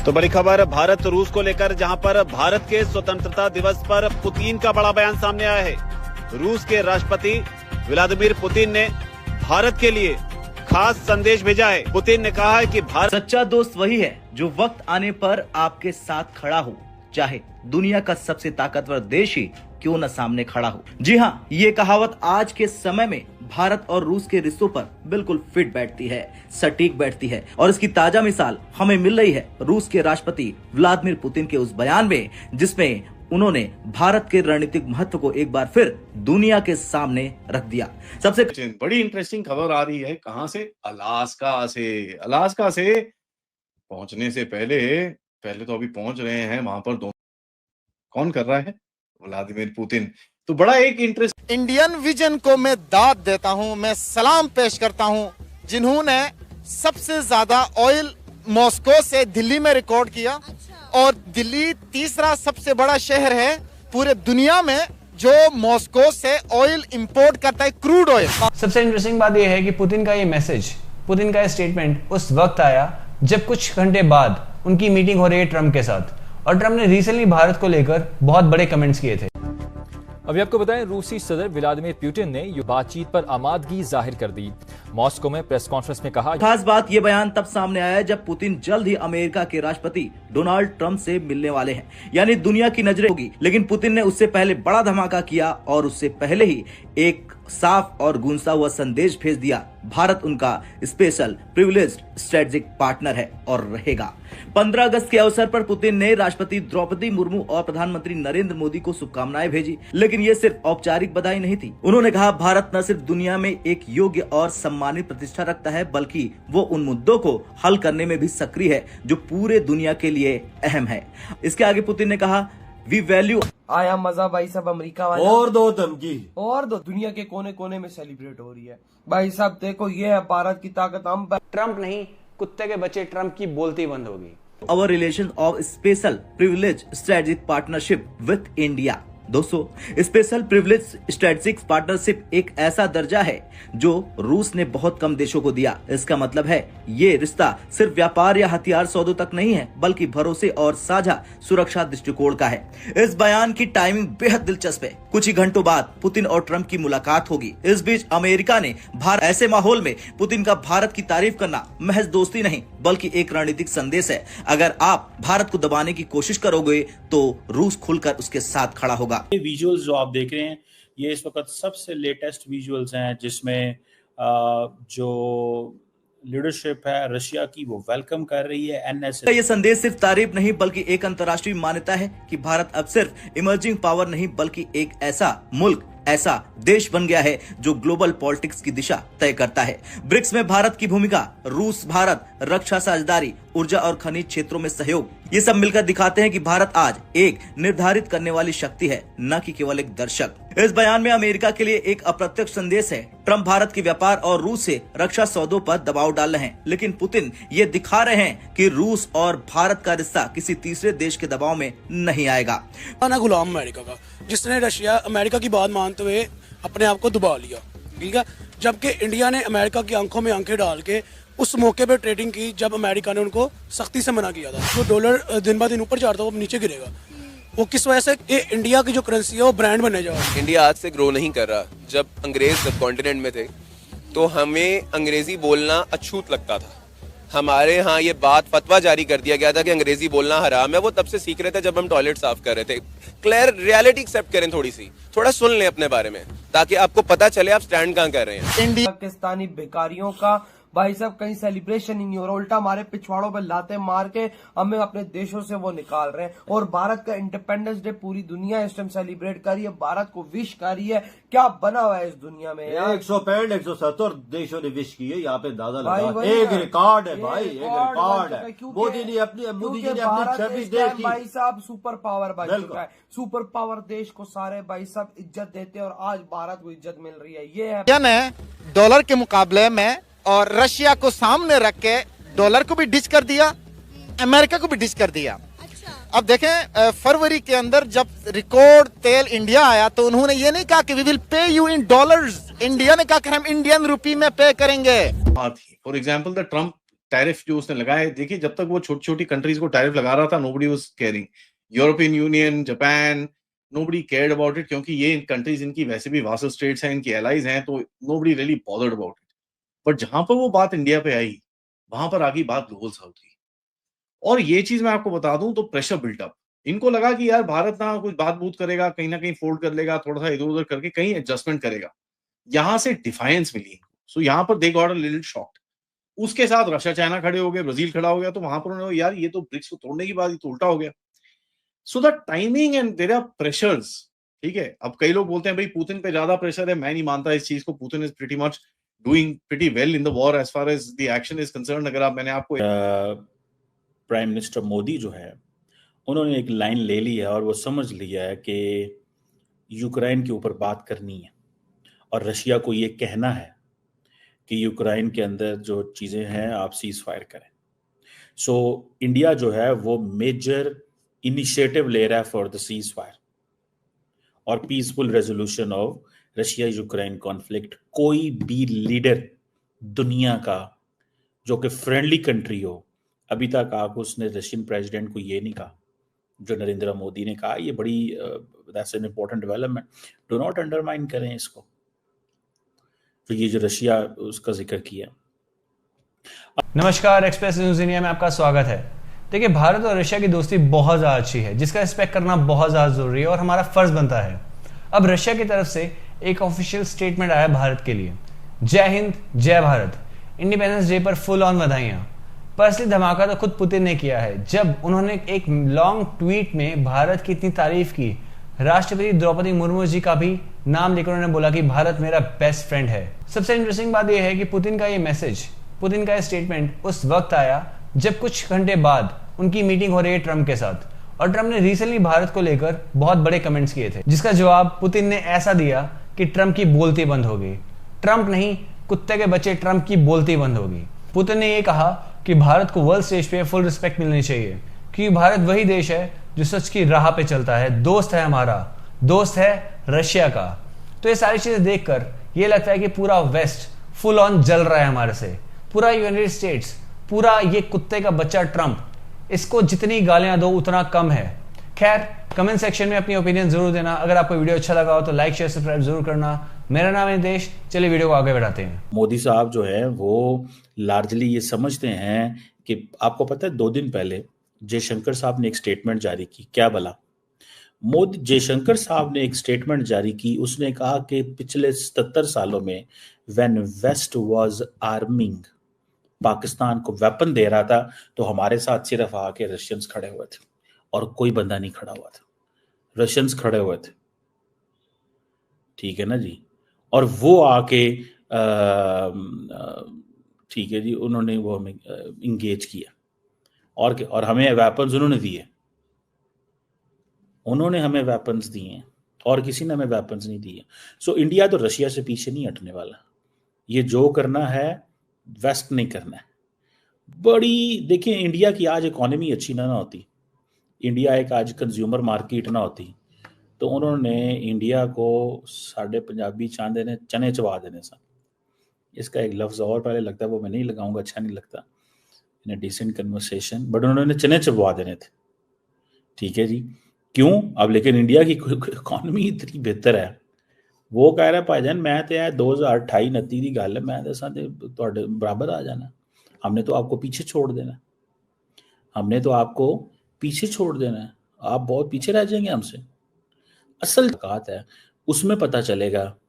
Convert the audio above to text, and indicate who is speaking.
Speaker 1: तो बड़ी खबर भारत रूस को लेकर, जहां पर भारत के स्वतंत्रता दिवस पर पुतिन का बड़ा बयान सामने आया है। रूस के राष्ट्रपति व्लादिमीर पुतिन ने भारत के लिए खास संदेश भेजा है। पुतिन ने कहा है कि भारत
Speaker 2: सच्चा दोस्त वही है जो वक्त आने पर आपके साथ खड़ा हो, चाहे दुनिया का सबसे ताकतवर देश ही क्यों न सामने खड़ा हो। जी हाँ, ये कहावत आज के समय में भारत और रूस के रिश्तों पर बिल्कुल फिट बैठती है, सटीक बैठती है। और इसकी ताजा मिसाल हमें मिल रही है रूस के राष्ट्रपति व्लादिमीर पुतिन के उस बयान में, जिसमें उन्होंने भारत के रणनीतिक महत्व को एक बार फिर दुनिया के सामने रख दिया। सबसे
Speaker 3: बड़ी इंटरेस्टिंग खबर आ रही है। कहां से? अलास्का से। अलास्का से पहुंचने से पहले तो अभी पहुंच रहे हैं वहां पर। कौन कर रहा है? Vladimir Putin. तो बड़ा एक इंटरेस्ट।
Speaker 4: इंडियन विजन को मैं दाद देता हूं, मैं सलाम पेश करता हूं, जिन्होंने सबसे ज्यादा ऑयल मॉस्को से दिल्ली में रिकॉर्ड किया। और दिल्ली तीसरा सबसे बड़ा शहर है पूरे दुनिया में जो मॉस्को से ऑयल इंपोर्ट करता है, क्रूड ऑयल।
Speaker 5: सबसे इंटरेस्टिंग बात यह है कि पुतिन का ये मैसेज, पुतिन का ये स्टेटमेंट उस वक्त आया जब कुछ घंटे बाद उनकी मीटिंग हो रही है ट्रंप के साथ, और ट्रंप ने रिसेंटली भारत को लेकर बहुत बड़े कमेंट्स किए थे।
Speaker 6: अभी आपको बताएं, रूसी सदर व्लादिमीर पुतिन ने ये बातचीत पर आमादगी जाहिर कर दी। मॉस्को में प्रेस कॉन्फ्रेंस में कहा,
Speaker 2: खास बात ये बयान तब सामने आया जब पुतिन जल्द ही अमेरिका के राष्ट्रपति डोनाल्ड ट्रंप से मिलने वाले हैं, यानी दुनिया की नजरें होगी। लेकिन पुतिन ने उससे पहले बड़ा धमाका किया और उससे पहले ही एक साफ और गूंजता हुआ संदेश भेज दिया। भारत उनका स्पेशल प्रिविलेज्ड स्ट्रेटेजिक पार्टनर है और रहेगा। 15 अगस्त के अवसर पर पुतिन ने राष्ट्रपति द्रौपदी मुर्मू और प्रधानमंत्री नरेंद्र मोदी को शुभकामनाएं भेजी। लेकिन ये सिर्फ औपचारिक बधाई नहीं थी। उन्होंने कहा, भारत न सिर्फ दुनिया में एक योग्य और सम्मानित प्रतिष्ठा रखता है, बल्कि वो उन मुद्दों को हल करने में भी सक्रिय है जो पूरे दुनिया के लिए अहम है। इसके आगे पुतिन ने कहा, वी वैल्यू।
Speaker 7: आया मजा भाई साहब अमेरिका वाला।
Speaker 4: और दो धमकी
Speaker 7: और दो, दुनिया के कोने कोने में सेलिब्रेट हो रही है। भाई साहब देखो, ये है भारत की ताकत। हम
Speaker 5: ट्रंप नहीं, कुत्ते के बच्चे ट्रंप की बोलती बंद होगी।
Speaker 2: Our relation of special privilege strategic partnership with India। दोस्तों, स्पेशल प्रिविलेज स्ट्रेटेजिक पार्टनरशिप एक ऐसा दर्जा है जो रूस ने बहुत कम देशों को दिया। इसका मतलब है ये रिश्ता सिर्फ व्यापार या हथियार सौदों तक नहीं है, बल्कि भरोसे और साझा सुरक्षा दृष्टिकोण का है। इस बयान की टाइमिंग बेहद दिलचस्प है। कुछ ही घंटों बाद पुतिन और ट्रंप की मुलाकात होगी। इस बीच अमेरिका ने भारत, ऐसे माहौल में पुतिन का भारत की तारीफ करना महज दोस्ती नहीं बल्कि एक रणनीतिक संदेश है। अगर आप भारत को दबाने की कोशिश करोगे तो रूस खुलकर उसके साथ खड़ा होगा।
Speaker 8: ये विजुअल्स जो आप देख रहे हैं, ये इस वक्त सबसे लेटेस्ट विजुअल्स हैं, जिसमें जो लीडरशिप है रशिया की वो वेलकम कर रही है एनएसए।
Speaker 2: ये संदेश सिर्फ तारीफ नहीं बल्कि एक अंतर्राष्ट्रीय मान्यता है कि भारत अब सिर्फ इमर्जिंग पावर नहीं बल्कि एक ऐसा मुल्क, ऐसा देश बन गया है जो ग्लोबल पॉलिटिक्स की दिशा तय करता है। ब्रिक्स में भारत की भूमिका, रूस भारत रक्षा साझेदारी, ऊर्जा और खनिज क्षेत्रों में सहयोग, ये सब मिलकर दिखाते हैं कि भारत आज एक निर्धारित करने वाली शक्ति है, न कि केवल एक दर्शक। इस बयान में अमेरिका के लिए एक अप्रत्यक्ष संदेश है। ट्रंप भारत के व्यापार और रूस से रक्षा सौदों पर दबाव डाल रहे हैं, लेकिन पुतिन ये दिखा रहे हैं कि रूस और भारत का रिश्ता किसी तीसरे देश के दबाव में नहीं आएगा।
Speaker 9: गुलाम अमेरिका का, जिसने रशिया अमेरिका की बात मानते हुए अपने आप को दबा लिया, ठीक है। जबकि इंडिया ने अमेरिका की आंखों में आंखें डाल के उस मौके पे ट्रेडिंग की जब अमेरिका ने उनको सख्ती से मना किया था। जो डॉलर दिन ब दिन ऊपर जा रहा था वो नीचे गिरेगा। वो किस वजह से? ये इंडिया की जो करेंसी है वो ब्रांड बनने जा रहा है।
Speaker 10: इंडिया आज से ग्रो नहीं कर रहा। जब अंग्रेज सबकॉन्टिनेंट में थे तो हमें अंग्रेजी बोलना अछूत लगता था। हमारे यहाँ ये बात फतवा जारी कर दिया गया था कि अंग्रेजी बोलना हराम है। वो तब से सीख रहे थे जब हम टॉयलेट साफ कर रहे थे। क्लियर रियलिटी एक्सेप्ट करें, थोड़ा सुन लें अपने बारे में, ताकि आपको पता चले आप स्टैंड कहाँ कर रहे हैं।
Speaker 7: इंडिया पाकिस्तानी भिखारियों का भाई साहब कहीं सेलिब्रेशन ही नहीं हो रहा, उल्टा हमारे पिछवाड़ों पे लाते मार के हमें अपने देशों से वो निकाल रहे हैं। और भारत का इंडिपेंडेंस डे पूरी दुनिया इस टाइम सेलिब्रेट कर रही है, भारत को विश कर रही है। क्या बना हुआ है इस दुनिया में यार?
Speaker 3: 165 170 देशों ने विश की है। यहाँ पे दादा लगा एक रिकॉर्ड है भाई, एक रिकॉर्ड है। मोदी जी ने अपनी 26 देश की
Speaker 7: भाई साहब सुपर पावर बन चुका है। सुपर पावर देश को सारे भाई साहब इज्जत देते हैं और आज भारत को इज्जत मिल रही है। ये है डॉलर के मुकाबले में और रशिया को सामने रख के डॉलर को भी डिच कर दिया, अमेरिका को भी डिच कर दिया। अब देखें, फरवरी के अंदर जब रिकॉर्ड तेल इंडिया आया तो उन्होंने ये नहीं कहा कि we will pay you in dollars. India ने कहा कि हम इंडियन रुपी में पे करेंगे।
Speaker 3: For example the Trump tariff जो उसने लगाए, देखिए जब तक वो छोटी छोटी कंट्रीज को टैरिफ लगा रहा था, nobody was caring. European Union, Japan, nobody cared about it, क्योंकि ये कंट्रीज इनकी वैसे भी वासल स्टेट्स हैं, इनकी एलाइज हैं, तो nobody really bothered about it. But जहां पर वो बात इंडिया पे आई, वहां पर आगे बात ग्लोबल साउथ की। और ये चीज मैं आपको बता दूं तो प्रेशर बिल्टअप, इनको लगा कि यार भारत ना कुछ बात बूत करेगा, कहीं ना कहीं फोल्ड कर लेगा, थोड़ा सा इधर उधर करके कहीं एडजस्टमेंट करेगा, यहां से डिफाइंस मिली। सो यहां पर they got a little shocked. उसके साथ रशिया चाइना खड़े हो गए, ब्राजील खड़ा हो गया, तो वहां पर उन्होंने यार ये तो ब्रिक्स को तोड़ने की बात, ये तो उल्टा हो गया। So the timing and there are pressures, ठीक है। अब कई लोग बोलते हैं भाई पुतिन पे ज्यादा प्रेशर है, मैं नहीं मानता इस चीज को। Putin is pretty much doing pretty well in the war as far as the action is concerned. अगर आप, मैंने आपको
Speaker 8: प्राइम मिनिस्टर मोदी जो है उन्होंने एक लाइन ले ली है और वो समझ लिया है कि यूक्रेन के ऊपर बात करनी है और रशिया को ये कहना है कि यूक्रेन के अंदर जो चीज़ें हैं आप सीज फायर करें। सो इंडिया जो है वो मेजर इनिशिएटिव ले रहा है फॉर द सीज फायर और peaceful resolution of Russia Ukraine conflict. कोई भी लीडर दुनिया का जो कि फ्रेंडली कंट्री हो, अभी तक आप उसने रशियन प्रेसिडेंट को ये नहीं कहा जो नरेंद्र मोदी ने कहा। ये बड़ी that's an important development, do not undermine करें इसको। तो ये जो रशिया उसका जिक्र किया।
Speaker 5: नमस्कार, एक्सप्रेस न्यूज इंडिया में आपका स्वागत है। देखिए, भारत और रशिया की दोस्ती बहुत ज़्यादा अच्छी है, जिसका रिस्पेक्ट करना बहुत ज़्यादा जरूरी है और हमारा फर्ज बनता है। अब रशिया की तरफ से एक ऑफिशियल स्टेटमेंट आया भारत के लिए। जय हिंद, जय भारत। इंडिपेंडेंस डे पर फुल ऑन बधाइयां। पर असली धमाका तो खुद पुतिन ने किया है, जब उन्होंने एक लॉन्ग ट्वीट में भारत की इतनी तारीफ की। राष्ट्रपति द्रौपदी मुर्मू जी का भी नाम लेकर उन्होंने बोला कि भारत मेरा बेस्ट फ्रेंड है। सबसे इंटरेस्टिंग बात यह है कि पुतिन का ये मैसेज, पुतिन का स्टेटमेंट उस वक्त आया जब कुछ घंटे बाद उनकी मीटिंग हो रही है ट्रंप के साथ, और ट्रंप ने रिसेंटली भारत को लेकर बहुत बड़े कमेंट्स किए थे, जिसका जवाब पुतिन ने ऐसा दिया कि ट्रंप की बोलती बंद हो गई। ट्रंप नहीं, कुत्ते के बच्चे, ट्रंप की बोलती बंद हो गई। पुतिन ने यह कहा कि भारत को वर्ल्ड स्टेज पे फुल रिस्पेक्ट मिलनी चाहिए, क्योंकि भारत वही देश है जो सच की राह पे चलता है, दोस्त है हमारा, दोस्त है रशिया का। तो ये सारी चीजें देखकर ये लगता है कि पूरा वेस्ट फुल ऑन जल रहा है हमारे से, पूरा यूनाइटेड स्टेट्स, पूरा ये कुत्ते का बच्चा ट्रंप, इसको जितनी गालियां दो उतना कम है। खैर, कमेंट सेक्शन में अपनी ओपिनियन जरूर देना। अगर आपको वीडियो अच्छा लगा हो तो लाइक, शेयर, सब्सक्राइब जरूर करना। मेरा नाम है नितेश। चलिए वीडियो को आगे बढ़ाते हैं।
Speaker 8: मोदी साहब जो है वो लार्जली ये समझते हैं कि आपको पता है 2 दिन पहले जयशंकर साहब ने एक स्टेटमेंट जारी की। क्या बोला? मोदी जयशंकर साहब ने एक स्टेटमेंट जारी की। उसने कहा कि पिछले 77 सालों में when West was arming, Pakistan को वेपन दे रहा था, तो हमारे साथ सिर्फ आके रशियंस खड़े हुए थे और कोई बंदा नहीं खड़ा हुआ था, रशियंस खड़े हुए थे। ठीक है ना जी। और वो आके ठीक है जी, उन्होंने वो हमें इंगेज किया और हमें वेपन्स उन्होंने दिए, उन्होंने हमें वेपन्स दिए और किसी ने हमें वेपन्स नहीं दिए। सो इंडिया तो रशिया से पीछे नहीं हटने वाला। ये जो करना है वेस्ट नहीं करना है। बड़ी देखिए, इंडिया की आज इकोनॉमी अच्छी ना होती, इंडिया एक आज कंज्यूमर मार्केट ना होती, तो उन्होंने इंडिया को साढ़े पंजाबी चांदे ने चने चबा देने सन। इसका एक लफ्ज और पहले लगता है, वो मैं नहीं लगाऊंगा, अच्छा नहीं लगता इन अ डिसेंट कन्वर्सेशन, बट उन्होंने चने चबवा देने थे। ठीक है जी। क्यों? अब लेकिन इंडिया की इकोनॉमी इतनी बेहतर है, वो कह रहा है भाईजान मैं तो यार 2028-29 की गल है, मैं तो बराबर आ जाना, हमने तो आपको पीछे छोड़ देना, हमने तो आपको पीछे छोड़ देना है, आप बहुत पीछे रह जाएंगे हमसे। असल बात है उसमें पता चलेगा